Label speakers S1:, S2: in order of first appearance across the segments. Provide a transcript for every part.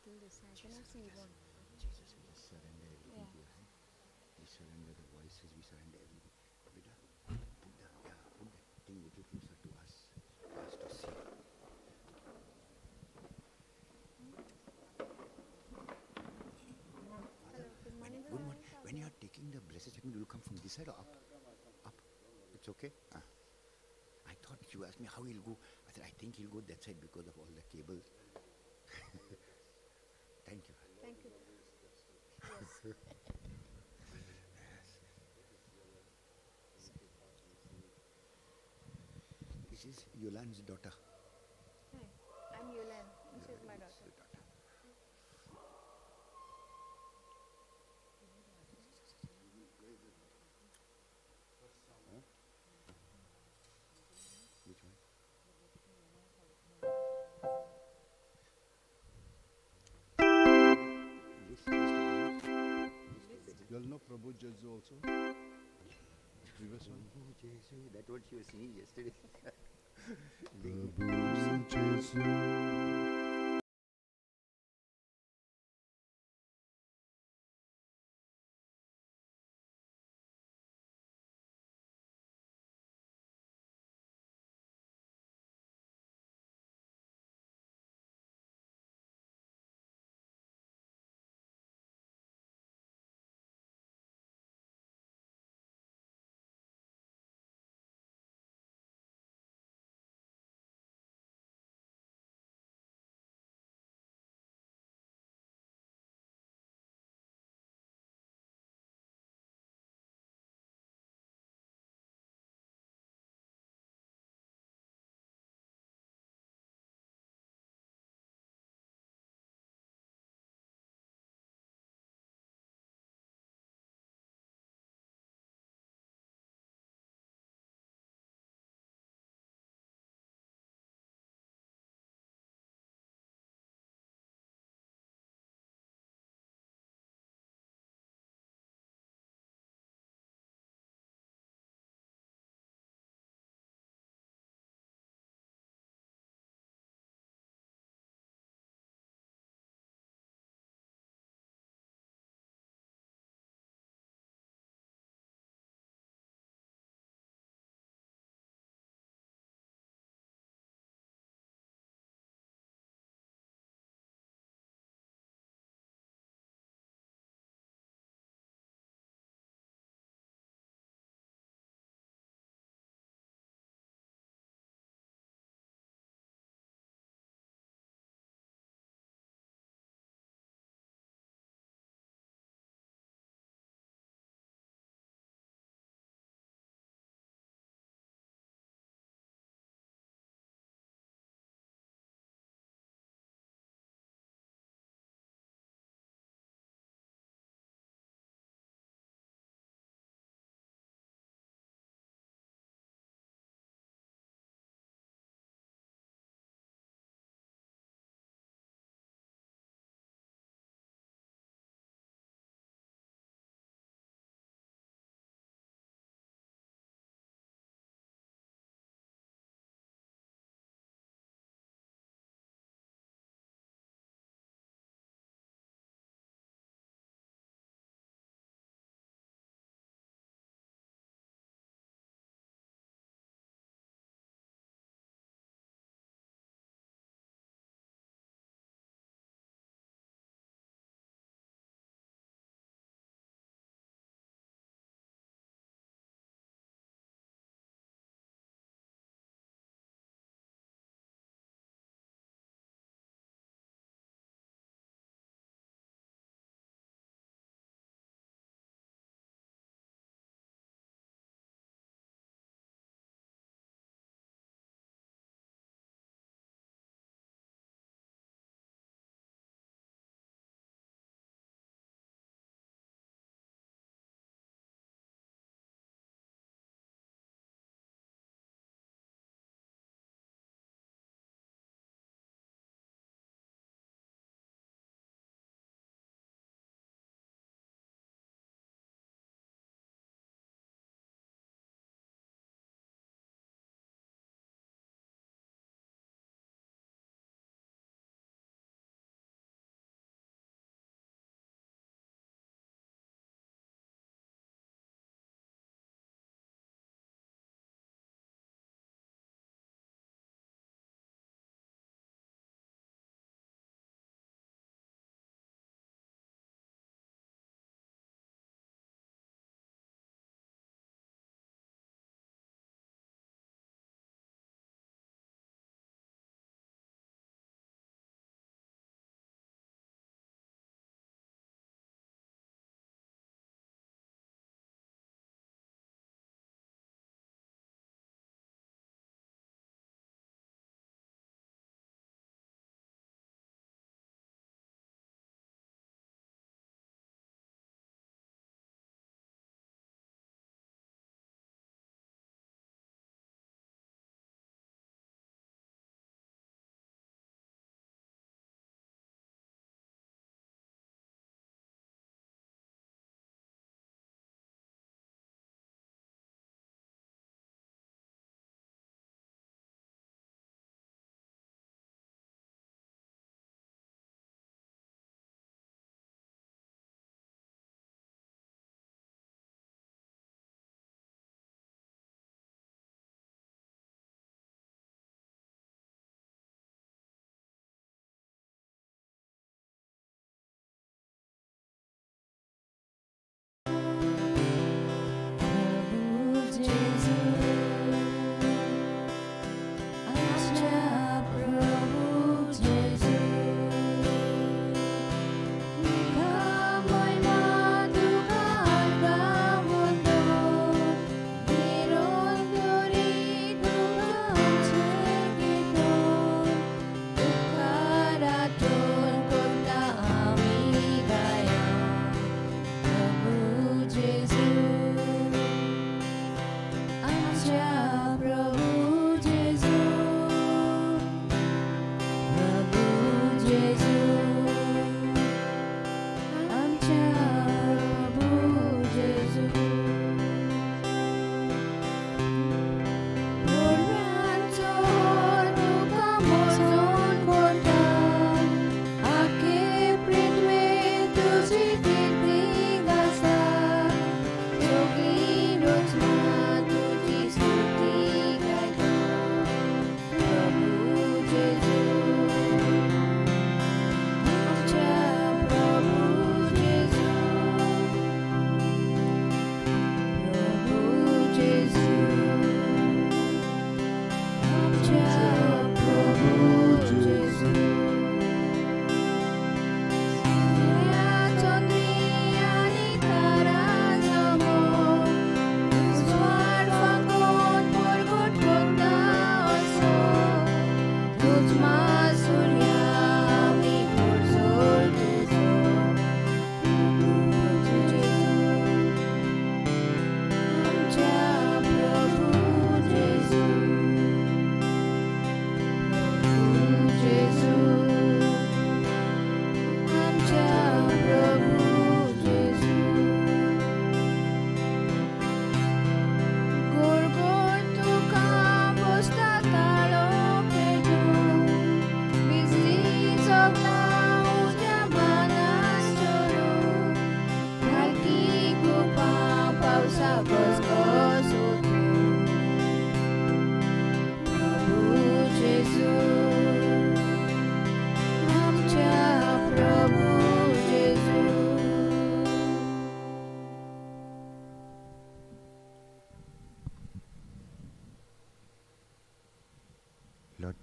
S1: till this. I cannot see one.
S2: Jesus, we just surrender everything
S1: Yeah.
S2: to your hand. We surrender the voices, we surrender everything. Beta, put that thing little closer to us for us to see. Father,
S1: Hello. Good
S2: when,
S1: morning,
S2: good
S1: sir.
S2: morning. When you are taking the blessed sacrament, will you come from this side or up? Up. It's okay? I thought you asked me how he'll go. I said, I think he'll go that side because of all the cables. Thank you.
S1: Thank you. Yes.
S2: This is Yolan's daughter.
S1: Hi. I'm Yulan. This is my daughter.
S2: Huh? Which one? List
S3: You all know Prabhu Jesu also? Previous one?
S2: Oh, Jesus, that's what she was singing yesterday.
S3: Prabhu Jesu.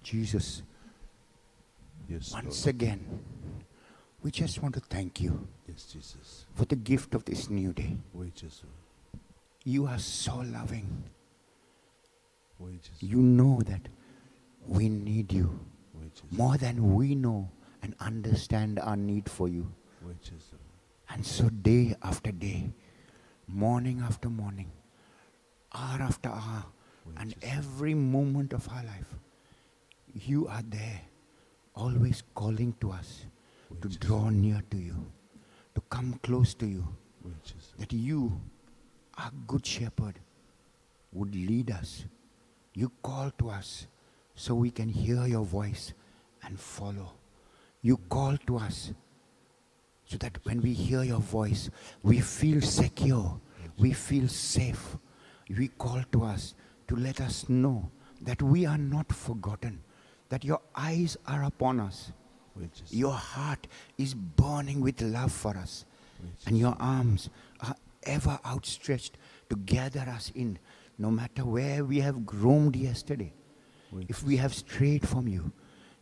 S2: Jesus,
S3: Yes,
S2: once
S3: Lord.
S2: again, we just want to thank you
S3: Yes, Jesus.
S2: for the gift of this new day.
S3: Oui, Jésus.
S2: You are so loving.
S3: Oui, Jésus.
S2: You know that we need you
S3: Oui, Jésus.
S2: more than we know and understand our need for you.
S3: Oui, Jésus.
S2: And so day after day, morning after morning, hour after hour,
S3: Oui,
S2: and
S3: Jésus.
S2: every moment of our life, you are there, always calling to us
S3: Oui,
S2: to
S3: Jésus.
S2: draw near to you, to come close to you,
S3: Oui, Jésus.
S2: that you, our good shepherd, would lead us. You call to us so we can hear your voice and follow. You call to us so that when we hear your voice, we feel secure, we feel safe. You call to us to let us know that we are not forgotten, that your eyes are upon us.
S3: Oui, Jésus.
S2: Your heart is burning with love for us,
S3: Oui,
S2: and
S3: Jésus.
S2: your arms are ever outstretched to gather us in, no matter where we have roamed yesterday.
S3: Oui,
S2: If we have strayed from you,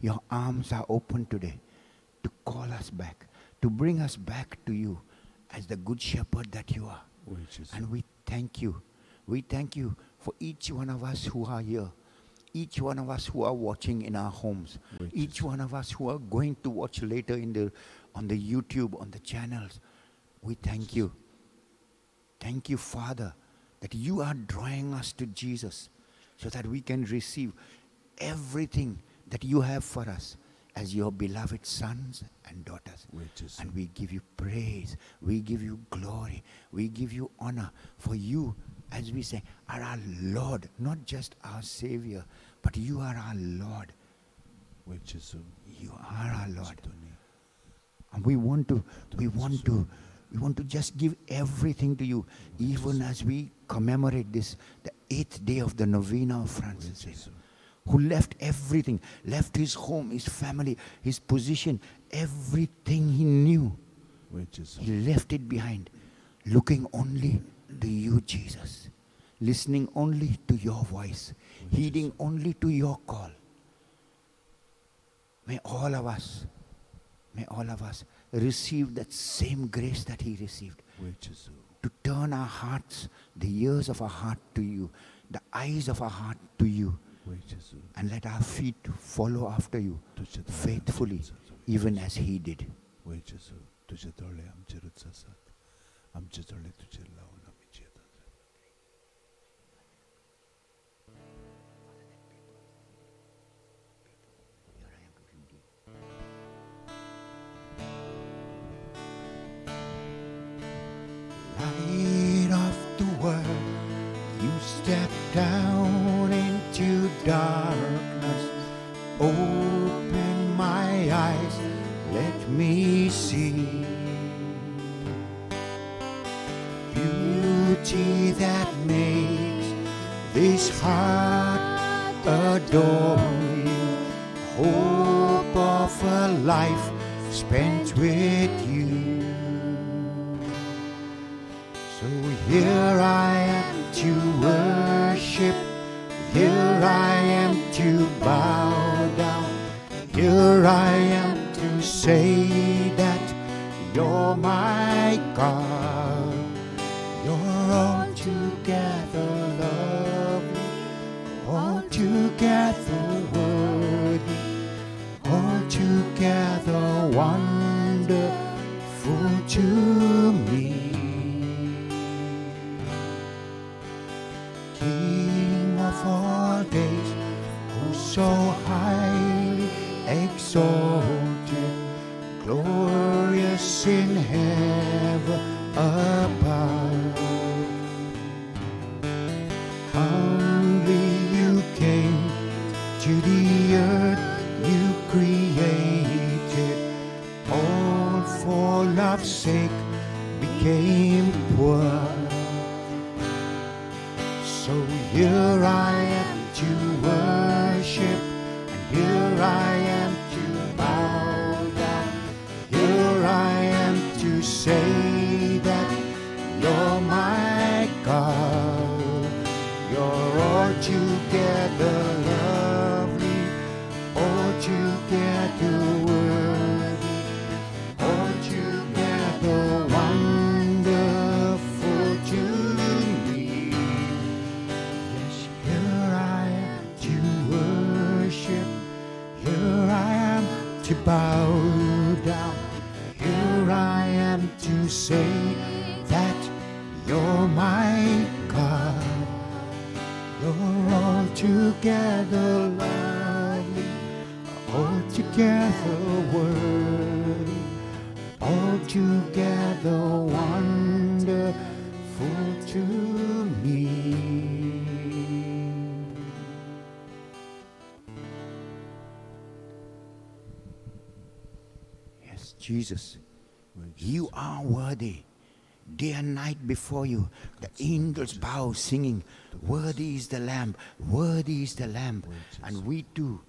S2: your arms are open today to call us back, to bring us back to you as the good shepherd that you are.
S3: Oui, Jésus.
S2: And we thank you. We thank you for each one of us who are here, each one of us who are watching in our homes,
S3: Oui,
S2: each
S3: Jésus.
S2: one of us who are going to watch later on the YouTube, on the channels. We thank you. Thank you, Father, that you are drawing us to Jesus so that we can receive everything that you have for us as your beloved sons and daughters.
S3: Oui, Jésus.
S2: And we give you praise, we give you glory, we give you honor, for you, as we say, are our Lord, not just our Savior, but you are our Lord.
S3: Oui, Jésus.
S2: You are our Lord.
S3: Tony.
S2: And we want to just give everything to you, even as we commemorate this, the 8th day of the novena of
S3: Oui,
S2: Francis Xavier,
S3: Jésus.
S2: who left everything, left his home, his family, his position, everything he knew.
S3: Oui, Jésus.
S2: He left it behind, looking only to you, Jesus, listening only to your voice,
S3: Oui,
S2: heeding
S3: Jésus.
S2: only to your call. May all of us receive that same grace that he received,
S3: Oui, Jésus.
S2: to turn our hearts, the ears of our heart to you, the eyes of our heart to you,
S3: Oui, Jésus.
S2: and let our feet follow after you
S3: Touche dans
S2: faithfully,
S3: l'âme, Jésus.
S2: even as he did.
S3: Oui, Jésus. Touche dans l'âme, Jésus. Am Jésus, touche l'âme, Jésus.
S2: Light of the world, you step down into darkness. Open my eyes, let me see beauty that makes this heart adore you. Hope of a life spent with you. So here I am to worship, here I am to bow down, here I am to say that you're my God. You're altogether lovely, altogether worthy, altogether wonderful to me. King of all days, who's so highly exalted, glorious in heaven above. Humbly you came to the earth you created, all for love's sake became poor. So here I am to worship, and here I am to bow down. Here I am to say that to bow down. Here I am to say that you're my God. You're altogether lovely, altogether worthy, altogether wonderful to me. Yes, Jesus, you are worthy. Day and night before you, the angels bow singing, worthy is the Lamb, worthy is the Lamb. And we too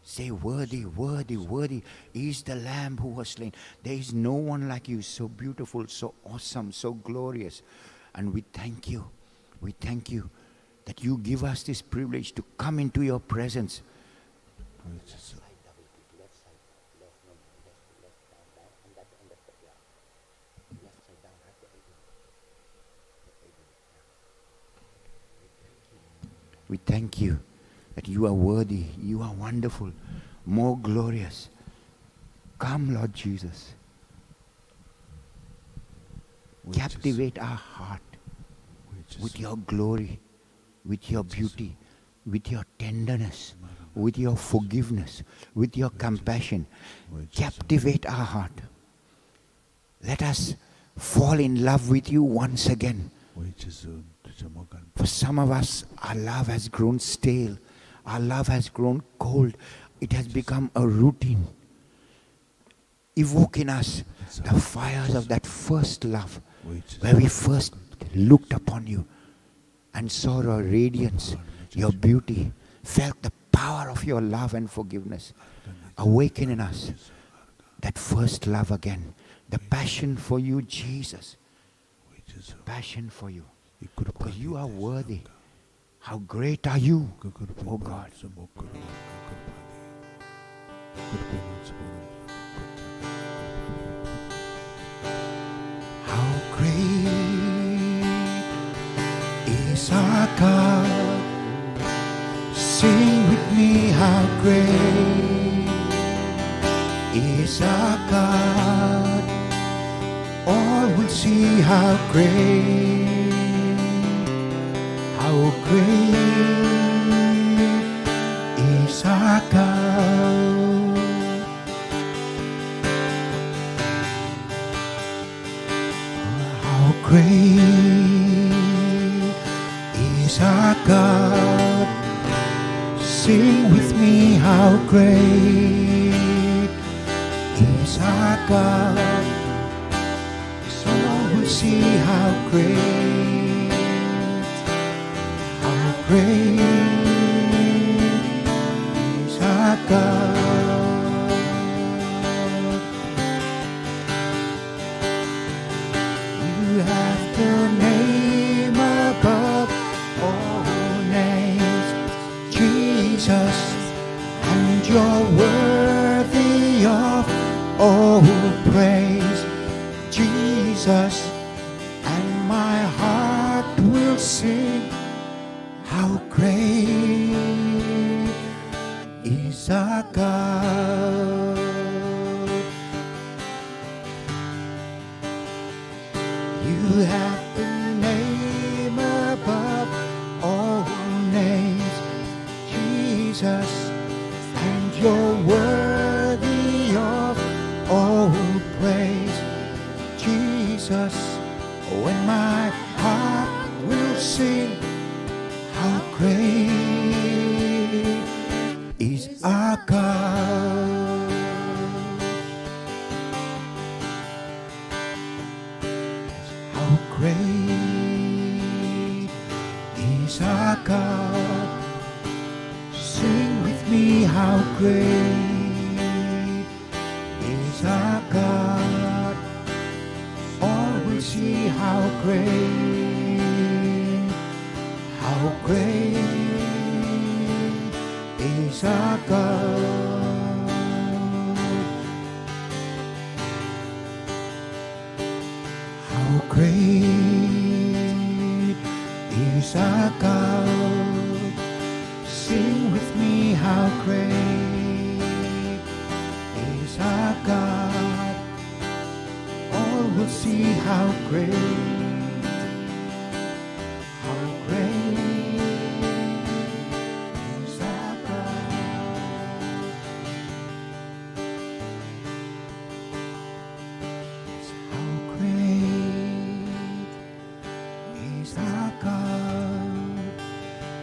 S2: say, worthy, worthy, worthy is the Lamb who was slain. There is no one like you, so beautiful, so awesome, so glorious. And we thank you that you give us this privilege to come into your presence. We thank you that you are worthy, you are wonderful, more glorious. Come, Lord Jesus. Captivate our heart with your glory, with your beauty, with your tenderness, with your forgiveness, with your compassion. Captivate our heart. Let us fall in love with you once again. For some of us, our love has grown stale. Our love has grown cold. It has become a routine. Evoke in us the fires of that first love, where we first looked upon you and saw your radiance, your beauty, felt the power of your love and forgiveness. Awaken in us that first love again, the passion for you, Jesus. Passion for you. Because you are worthy. How great are you, oh God. How great is our God. Sing with me, how great is our God. All will see how great. How great is our God. How great is our God. Sing with me, how great is our God. So we'll see how great. Great is our God. You have the name above all names, Jesus, and you're worthy of all praise, Jesus, and my heart will sing. How great is our God. You have the name above all names, Jesus, and you're worthy of all praise, Jesus. When my heart will sing, how great is our God. How great is our God. Sing with me, how great is our God. All will see how great. How great is our God. How great is our God. Sing with me, how great will see how great, how great is our God. Yes, how great is our God.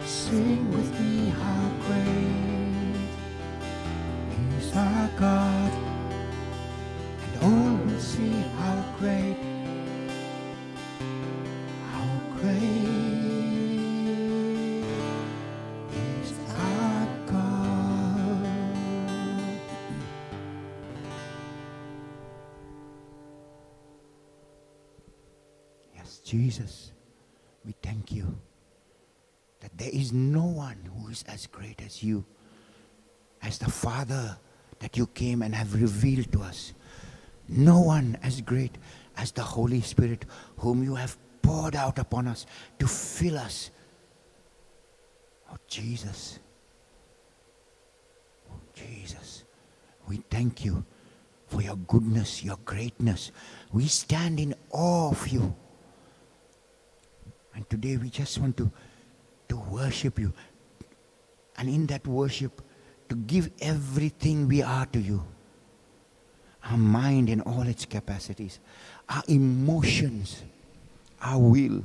S2: Sing with me, how great is our God. And all will see how great is our God. Yes, Jesus, we thank you that there is no one who is as great as you, as the Father that you came and have revealed to us. No one as great as the Holy Spirit whom you have poured out upon us to fill us. Oh, Jesus. Oh, Jesus. We thank you for your goodness, your greatness. We stand in awe of you. And today we just want to worship you. And in that worship, to give everything we are to you. Our mind in all its capacities, our emotions, our will,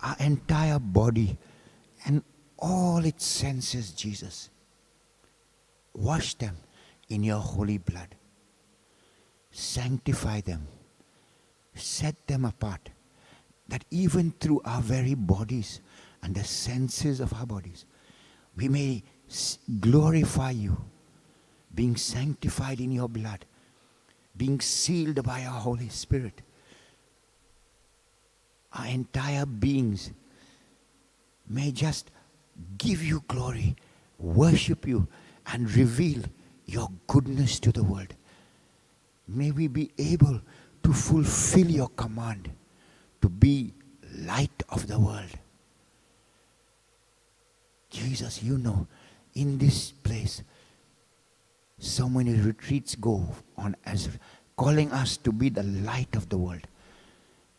S2: our entire body, and all its senses, Jesus. Wash them in your holy blood. Sanctify them. Set them apart. That even through our very bodies and the senses of our bodies, we may glorify you, being sanctified in your blood, being sealed by our Holy Spirit. Our entire beings may just give you glory, worship you, and reveal your goodness to the world. May we be able to fulfill your command to be light of the world. Jesus, you know, in this place, so many retreats go on as calling us to be the light of the world.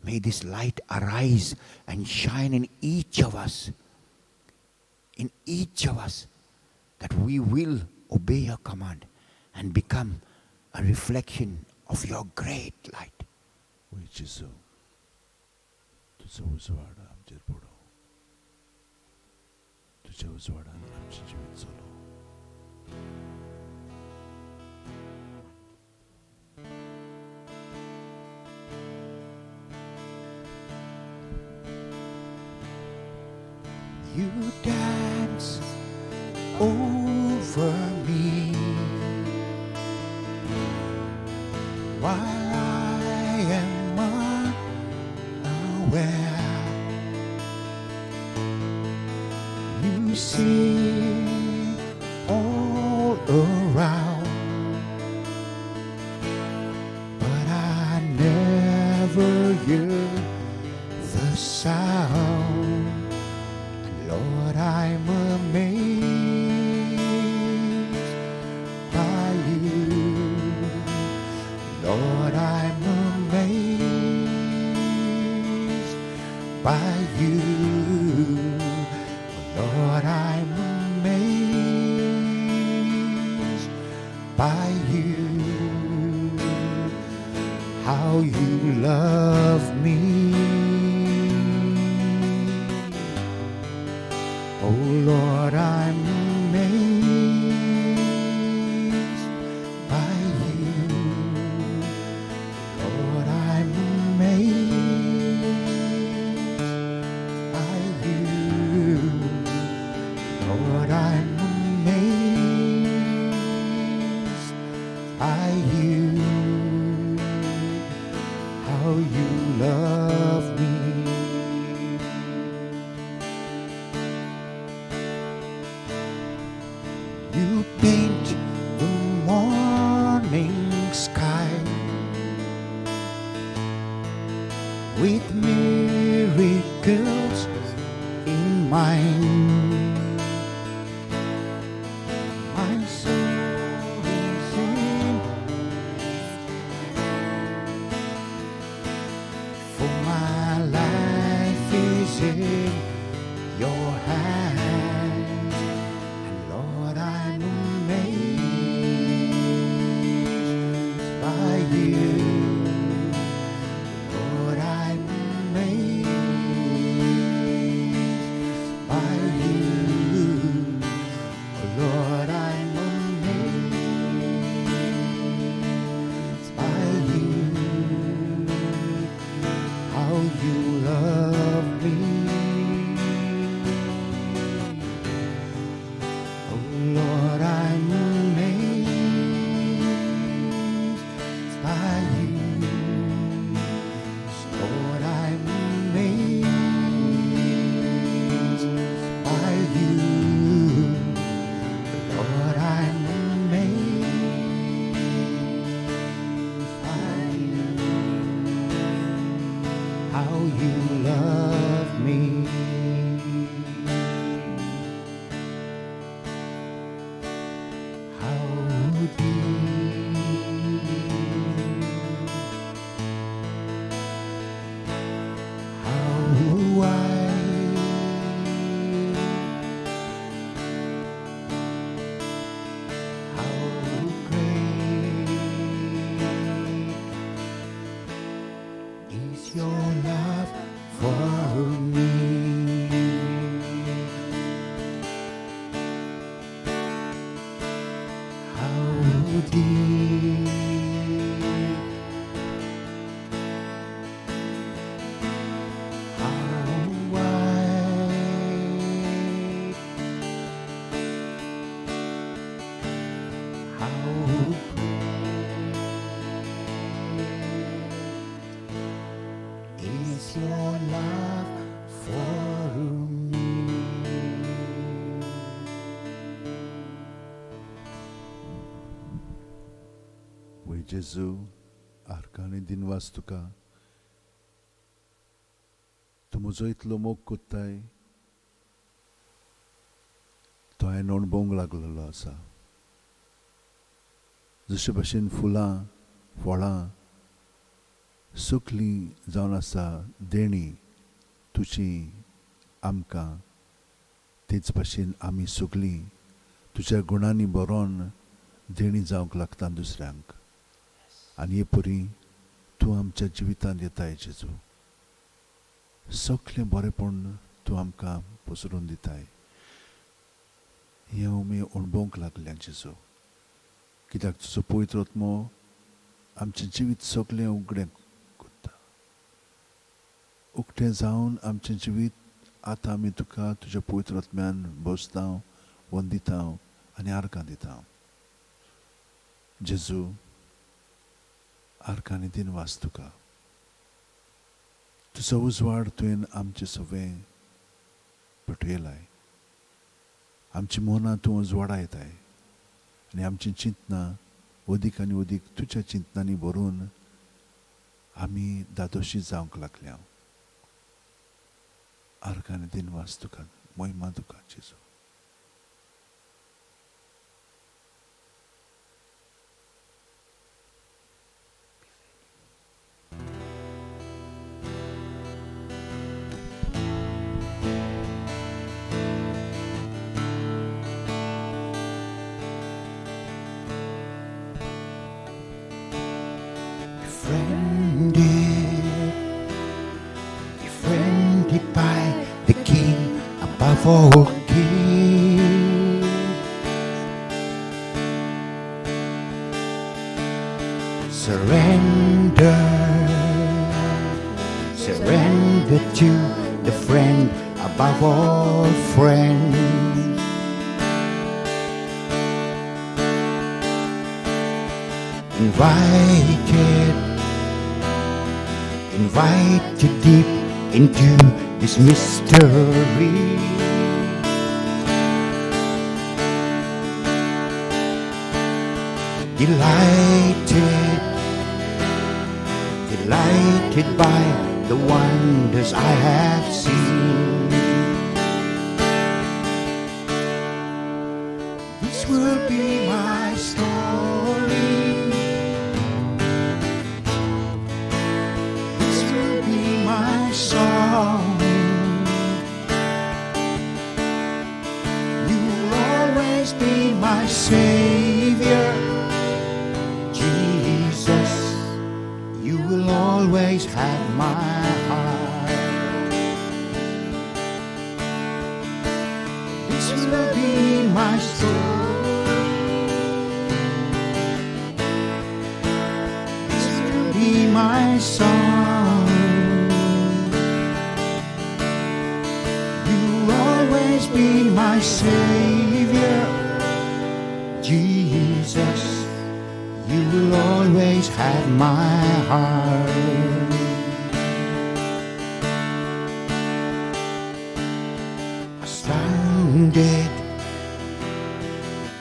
S2: May this light arise and shine in each of us. In each of us, that we will obey your command and become a reflection of your great light.
S3: Jesus, तुझं उजवाड आमचेर पडो. तुझ्या उजवाडान आमचे जीवित चलो.
S2: You dance over me while I am unaware. You see all around, but I never hear the sound. Lord, I'm amazed by you. Lord, I'm amazed by you. Lord, I'm amazed by you. How you love me. Oh Lord, I'm amazed by you. Lord, I'm amazed by you. Lord, I'm amazed by you. How you love me. You paint the morning sky with miracles in mind. My soul is in deep. How wide, how great is your love for me.
S3: वै जेजू आरकांनी दिनवास तुका तूं म्हजो इतलो मोग कोत्ताय तो हांवें अणभवूंक लागलेलो आसा. जशे भशेन फुलां फळां सुकलीं जावन आसा देणी तुजी आमकां, तेच भशेन आमी सगलीं तुज्या गुणांनी बरोवन देणी जावंक लागता दुसऱ्यांक. आनी हे परी तूं आमच्या जिवितांत येताय जेजू. सगळें बरेंपण तूं आमकां पसरून दिताय. हें आमी अणभवूंक लागल्या जेजू. कित्याक तुजो पवित्र आत्मो आमचें जिवीत सगळें उगडें करता. उक्तें जावन आमचें जिवीत आतां आमी तुका तुज्या पवित्र आत्म्यान बसता, वंदिता आनी आर्गां दिता. जेजू आर्गांनी दिनवास तुका. तुजो उजवाड तुवें आमचें सगळें पेटयलाय. आमची मनां तूं उजवाडायताय आनी आमचीं चिंतनां अदीक आनी अदीक तुज्या चिंतनांनी भरून आमी दादोशी जावंक लागल्या. आर्गांनी दिनवास तुका, महिमा तुका जेजू.
S2: Befriended by the King above all kings. Surrender to the friend above all friends. Invited deep into this mystery. Delighted by the wonders I have seen. This will be my story. This will be my song. You will always be my Savior, Jesus. You will always have my heart. This will be my story. This will be my song. You will always be my Savior, Jesus. You will always have my heart.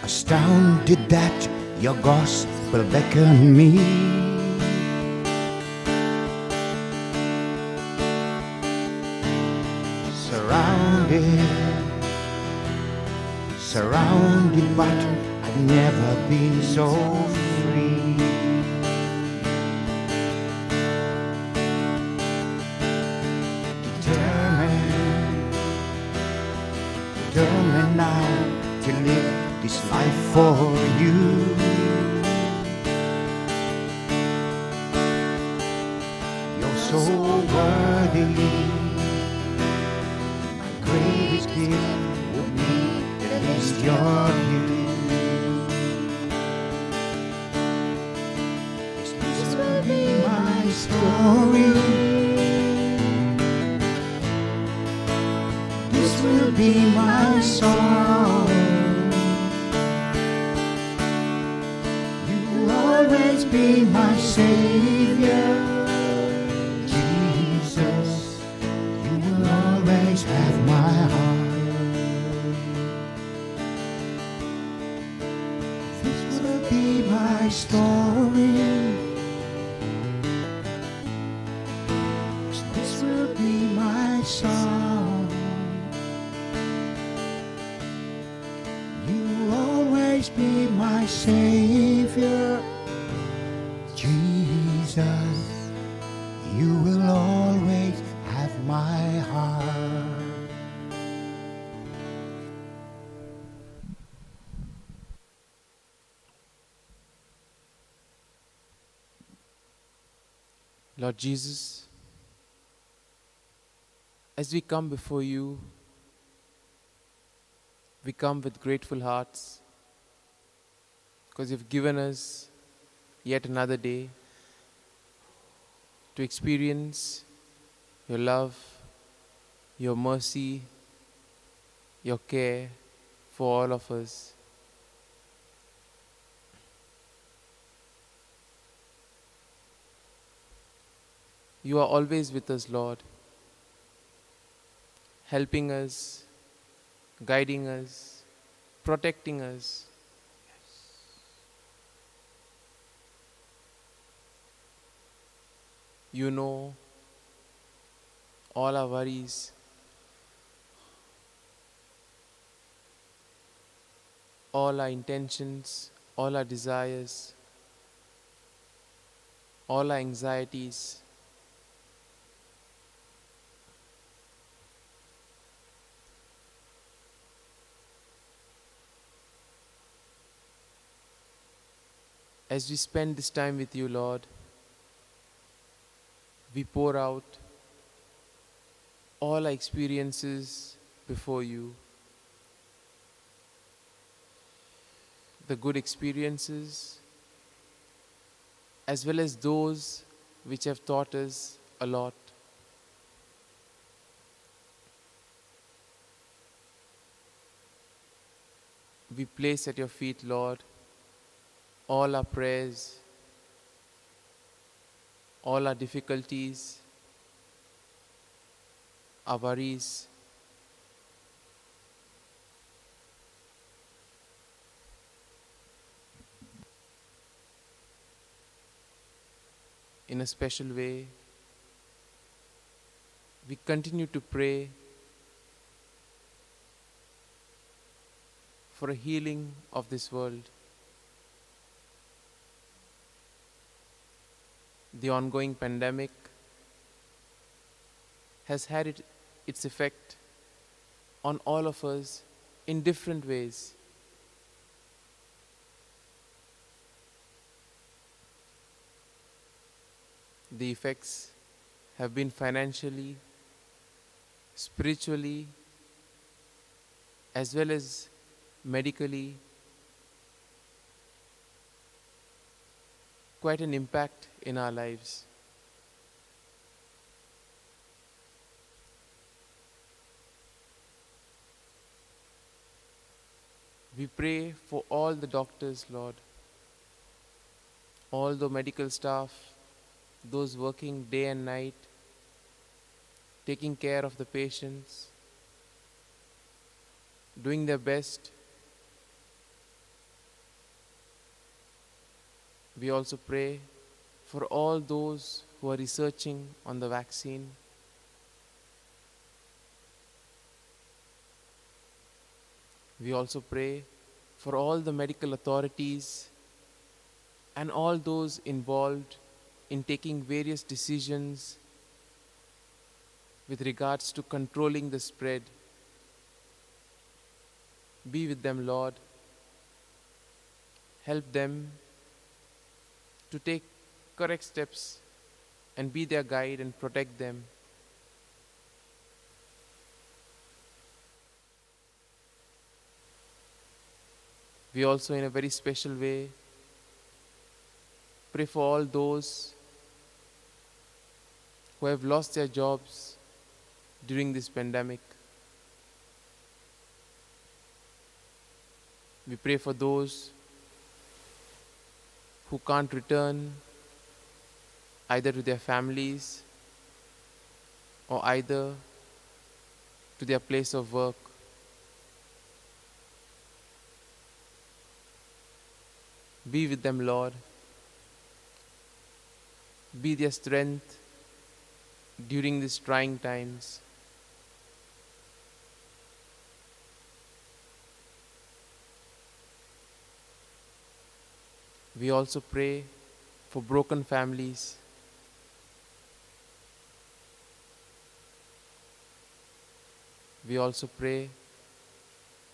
S2: Astounded that your gospel beckoned me. Surrounded, but I've never been so free. Determined now to live this life for you. You're so worthy. My greatest gift would be to rest your view. story. This will be my song. You will always be my Savior. Jesus, you will always have my heart. This will be my story. This will be my song. You will always be my Savior. Jesus, you will always have my heart.
S4: Lord Jesus, as we come before you, we come with grateful hearts because you've given us yet another day to experience your love, your mercy, your care for all of us. You are always with us, Lord, helping us, guiding us, protecting us. You know all our worries, all our intentions, all our desires, all our anxieties. As we spend this time with you, Lord, we pour out all our experiences before you. The good experiences, as well as those which have taught us a lot. We place at your feet, Lord, all our prayers, all our difficulties, our worries. In a special way, we continue to pray for a healing of this world. The ongoing pandemic has had its effect on all of us in different ways. The effects have been financially, spiritually, as well as medically, quite an impact in our lives. We pray for all the doctors, Lord, all the medical staff, those working day and night, taking care of the patients, doing their best. We also pray for all those who are researching on the vaccine. We also pray for all the medical authorities and all those involved in taking various decisions with regards to controlling the spread. Be with them, Lord. Help them to take correct steps and be their guide and protect them. We also, in a very special way, pray for all those who have lost their jobs during this pandemic. We pray for those who can't return either to their families or either to their place of work. Be with them, Lord. Be their strength during these trying times. We also pray for broken families. We also pray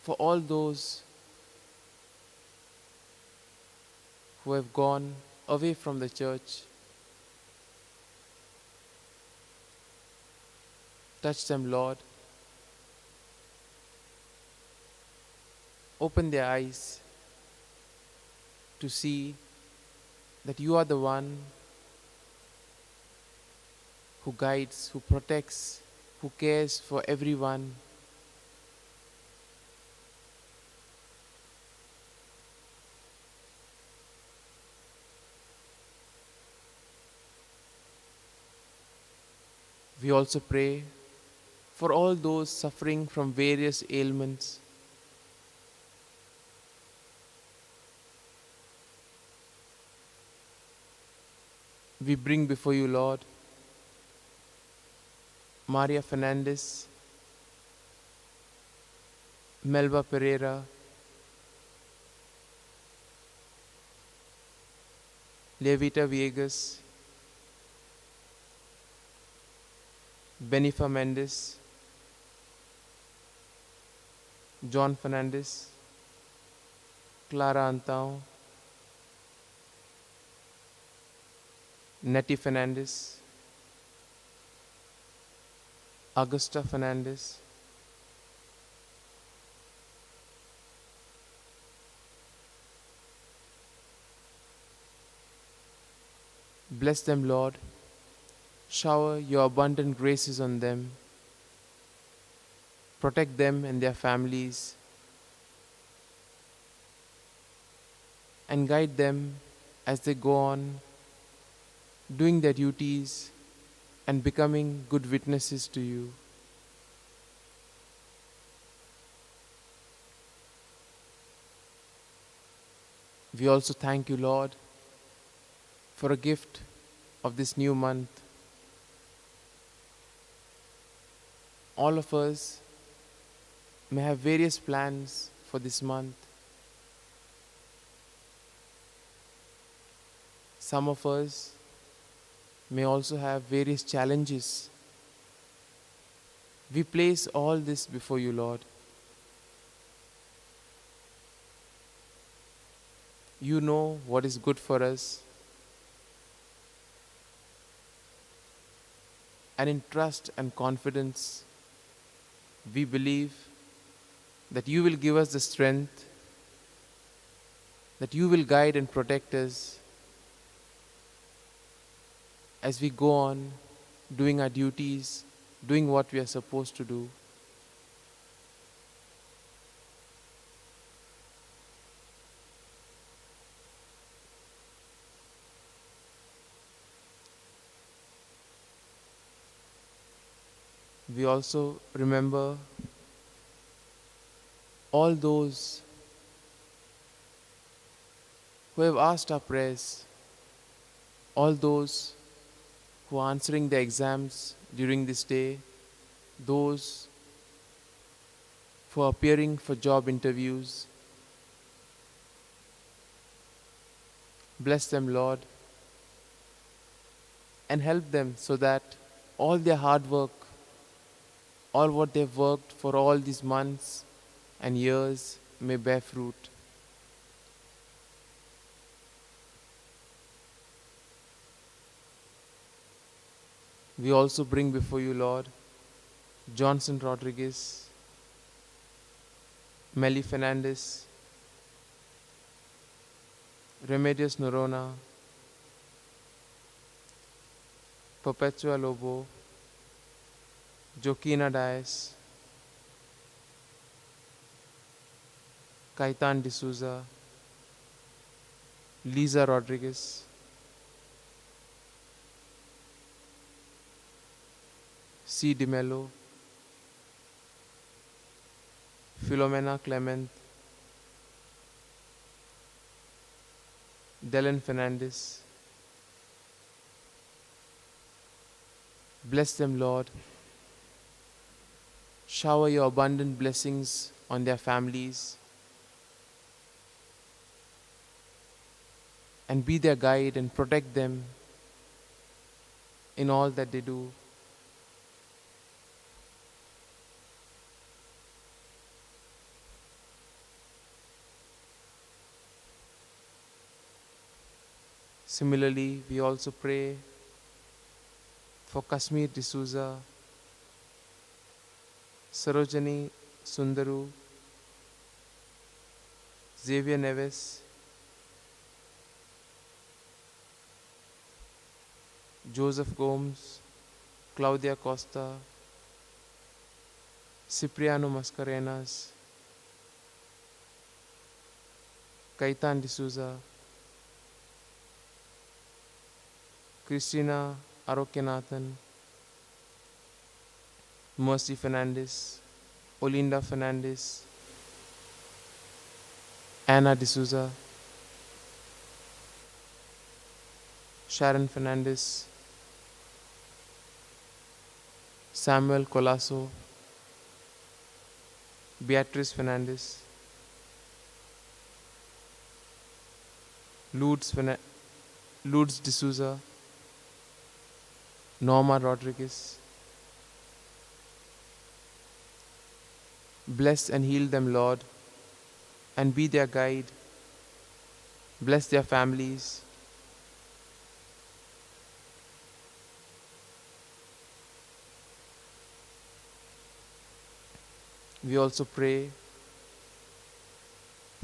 S4: for all those who have gone away from the church. Touch them, Lord. Open their eyes to see that you are the one who guides, who protects, who cares for everyone. We also pray for all those suffering from various ailments. We bring before you, Lord, Maria Fernandez, Melba Pereira, Levita Viegas, Benifa Mendes, John Fernandez, Clara Antao, Nettie Fernandez, Augusta Fernandez, bless them, Lord. Shower your abundant graces on them. Protect them and their families. And guide them as they go on doing their duties and becoming good witnesses to you. We also thank you, Lord, for a gift of this new month. All of us may have various plans for this month. Some of us may also have various challenges. We place all this before you, Lord. You know what is good for us. And in trust and confidence, we believe that you will give us the strength, that you will guide and protect us as we go on doing our duties, doing what we are supposed to do. We also remember all those who have asked our prayers, all those who are answering the exams during this day, those who are appearing for job interviews. Bless them, Lord, and help them so that all their hard work, all what they've worked for all these months and years may bear fruit. We also bring before you, Lord, Johnson Rodriguez, Melly Fernandez, Remedios Norona, Perpetua Lobo, Joaquina Dias, Kaitan D'Souza, Lisa Rodriguez, C. Di Mello, Filomena Clement, Dylan Fernandez. Bless them, Lord. Shower your abundant blessings on their families and be their guide and protect them in all that they do. Similarly, we also pray for Kashmir D'Souza, Sarojini Sundaru, Xavier Neves, Joseph Gomes, Claudia Costa, Cipriano Mascarenas, Kaitan D'Souza, Christina Arokenathan, Mercy Fernandez, Olinda Fernandez, Anna D'Souza, Sharon Fernandez, Samuel Colasso, Beatrice Fernandez, Lourdes D'Souza, Norma Rodriguez. Bless and heal them, Lord, and be their guide. Bless their families. We also pray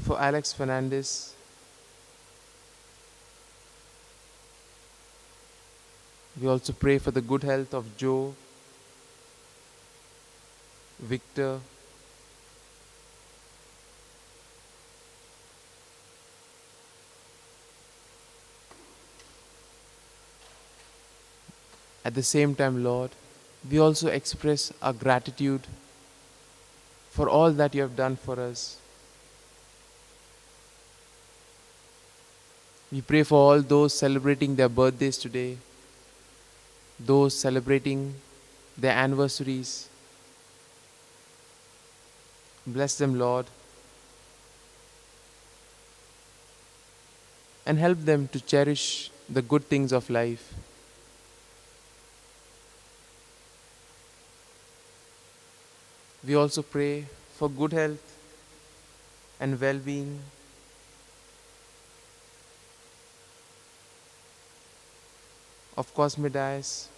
S4: for Alex Fernandez, we also pray for the good health of Joe, Victor, at the same time, Lord, we also express our gratitude for all that you have done for us. We pray for all those celebrating their birthdays today, those celebrating their anniversaries. Bless them, Lord, and help them to cherish the good things of life. We also pray for good health and well-being of Cosme Dias,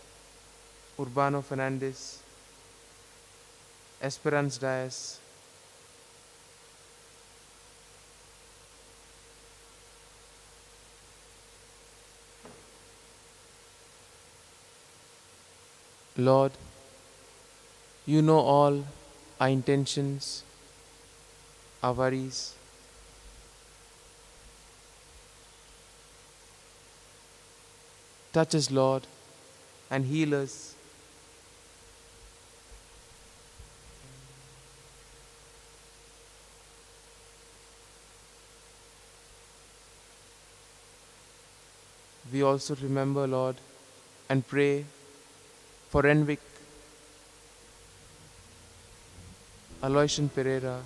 S4: Urbano Fernandez, Esperance Dias, Lord, you know all our intentions, our worries. Touch us, Lord, and heal us. We also remember, Lord, and pray for Renwick, Aloysian Pereira,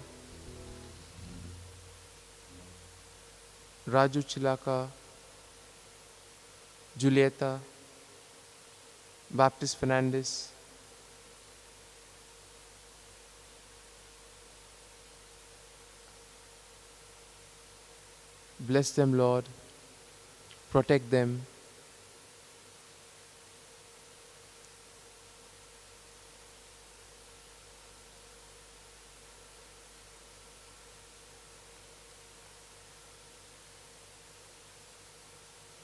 S4: Raju Chilaka, Julieta, Baptist Fernandez, bless them, Lord, protect them.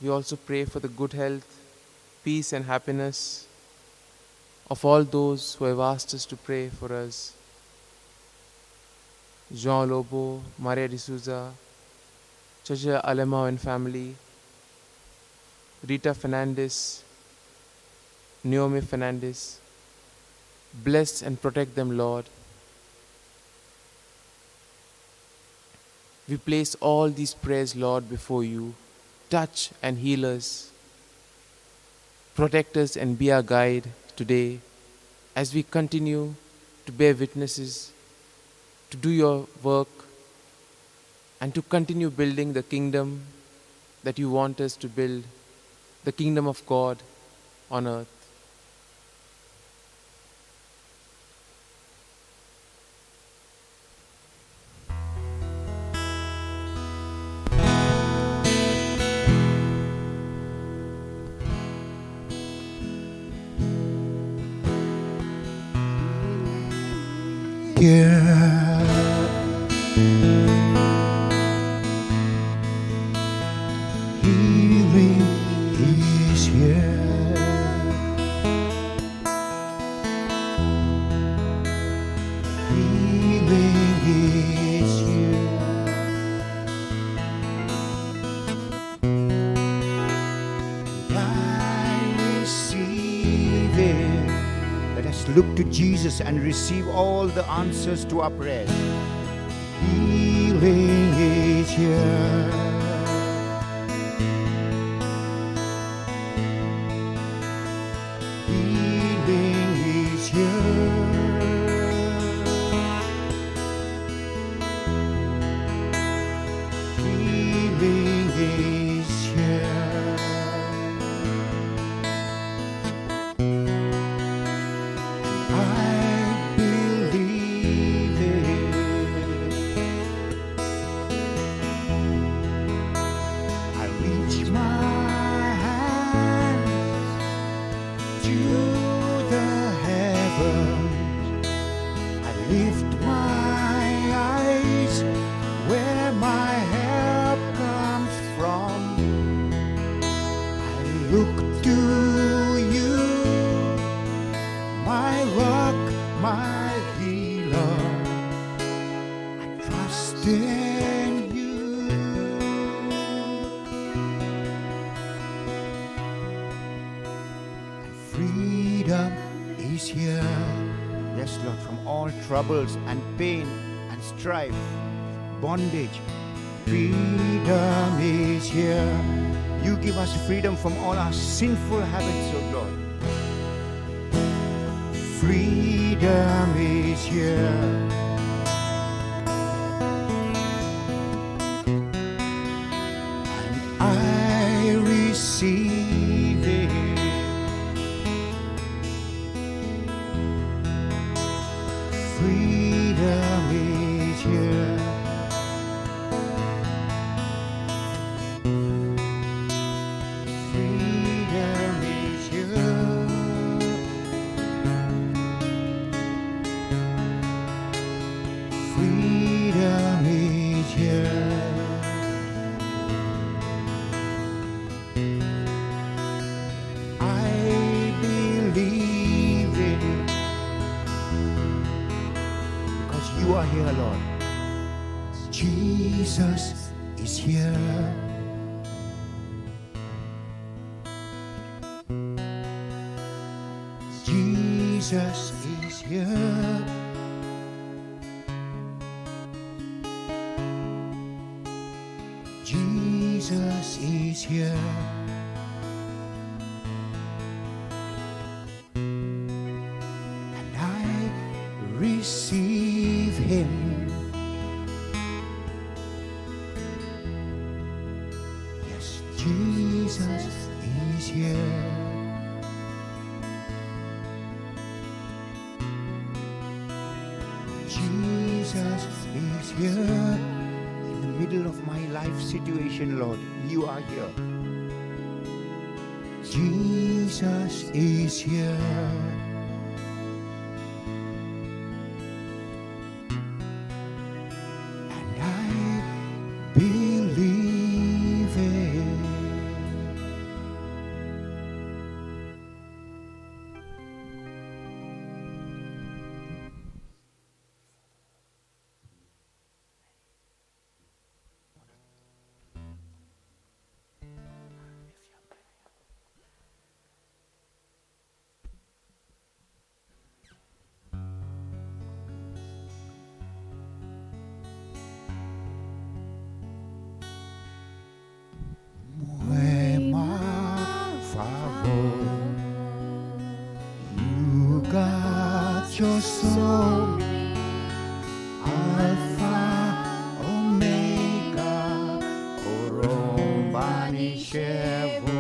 S4: We also pray for the good health peace and happiness of all those who have asked us to pray for us. Jean Lobo, Maria D'Souza, Chacha Alemao and family, Rita Fernandez, Naomi Fernandez. Bless and protect them, Lord. We place all these prayers, Lord, before you. Touch and heal us. Protect us and be our guide today as we continue to bear witnesses, to do your work, and to continue building the kingdom that you want us to build, the kingdom of God on earth.
S2: Healing is here. Healing is here. I receive it. Let us look to Jesus and receive all the answers to our prayers. Healing is here. Healing is here. Healing is here. I believe it. I reach my hands to the heavens. I lift my eyes where my help comes from. I look to you, my rock, my healer. I trust in you. And freedom is here. Yes, Lord, from all troubles and pain and strife, bondage. Freedom is here. You give us freedom from all our sinful habits, oh Lord. Freedom is here. And I receive it. Freedom is here. Freedom is here. Freedom is here. I believe it because you are here, Lord. Jesus is here. Jesus is here. Jesus is here. And I receive him. Yes, Jesus is here. Jesus is here. In the middle of my life situation, Lord, you are here. Jesus is here. And I believe it. कुटुंबानी शेवो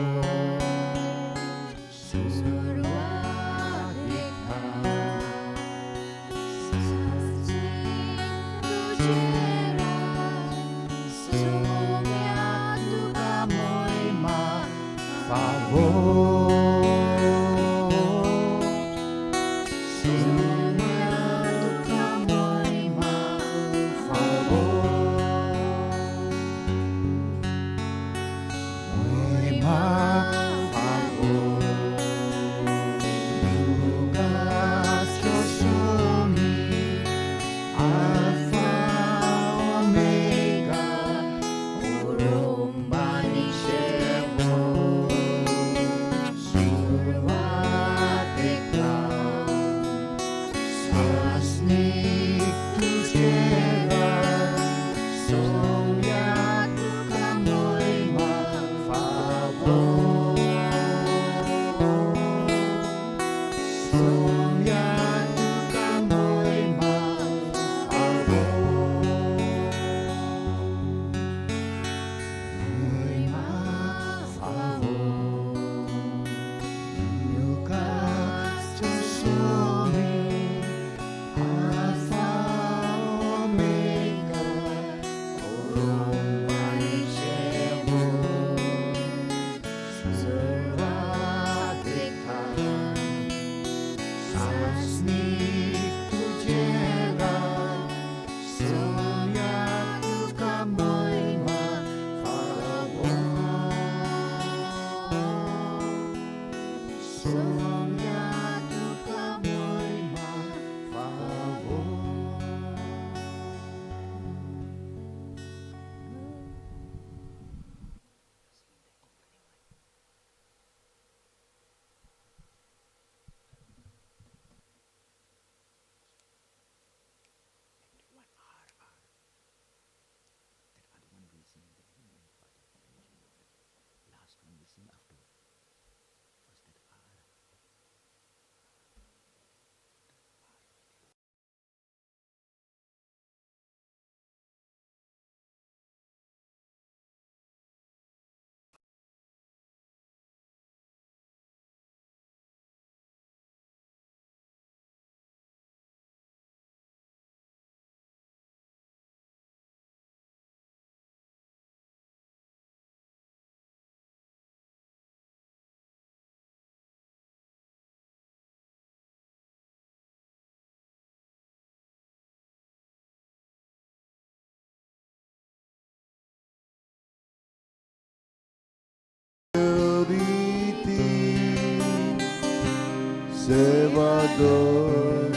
S3: Salvador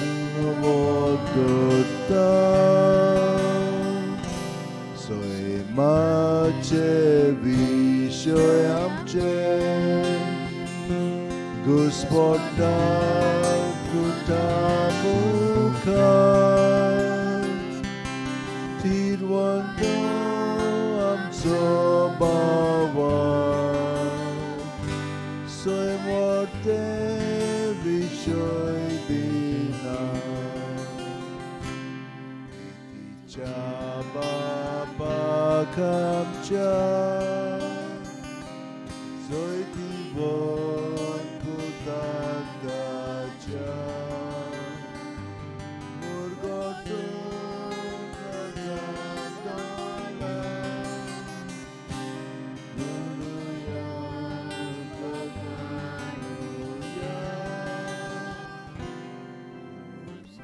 S3: Bogotá, soy macie wisioj amcie, Gospoda kutamuka, tirwando amco bawa, soy morte wisioj dina, Baba kamcia, soy tibon putadacia, murgoto kazadola, luluya kakanuya,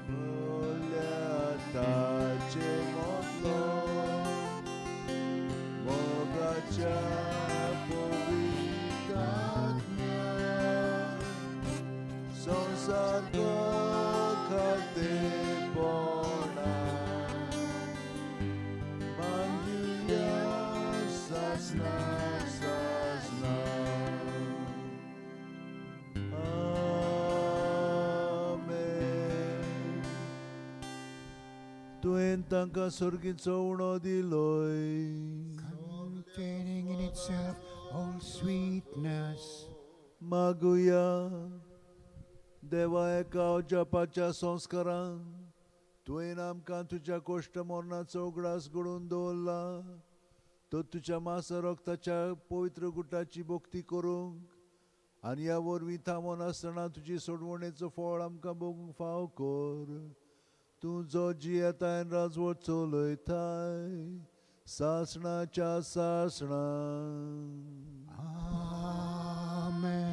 S3: mulya tace motlo, mogacia powitatnia, sąsargo katepona, manjuja sasna sasna. Amen. Tuen tangka sorgin uno diloy.
S2: containing in itself all sweetness.
S3: Maguya देवा एका जपाच्या संस्कारान तुवें आमकां तुज्या cost मरणाचो उगडास घडोवन दवरला तो तुझ्या मासा रक्ताच्या पवित्र गुटाची भोक्ती करूंक आनी ह्या वरवीं थांबोन आसतना तुजी सोडवणेचो फळ आमकां भोगूंक फाव कर. तूं जो जी येताय राजवट चलयताय सासणाच्या सासणा.
S2: Amen.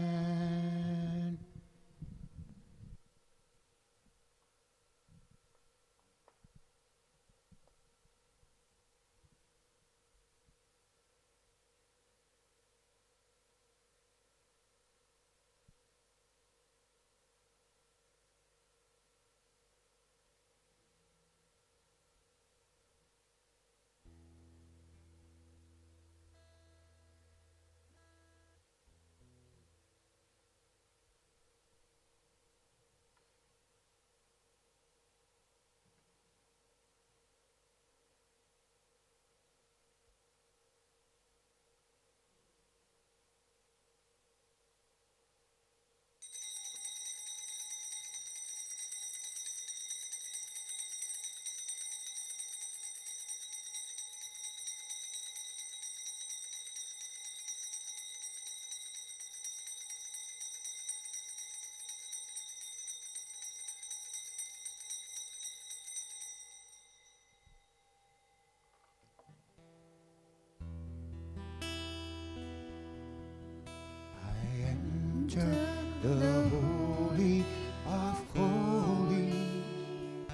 S2: I enter the holy of holies.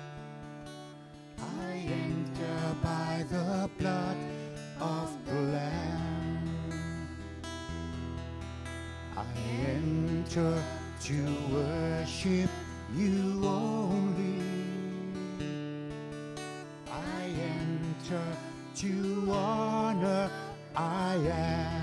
S2: I enter by the blood of the Lamb. I enter to worship you only. I enter to honor I am.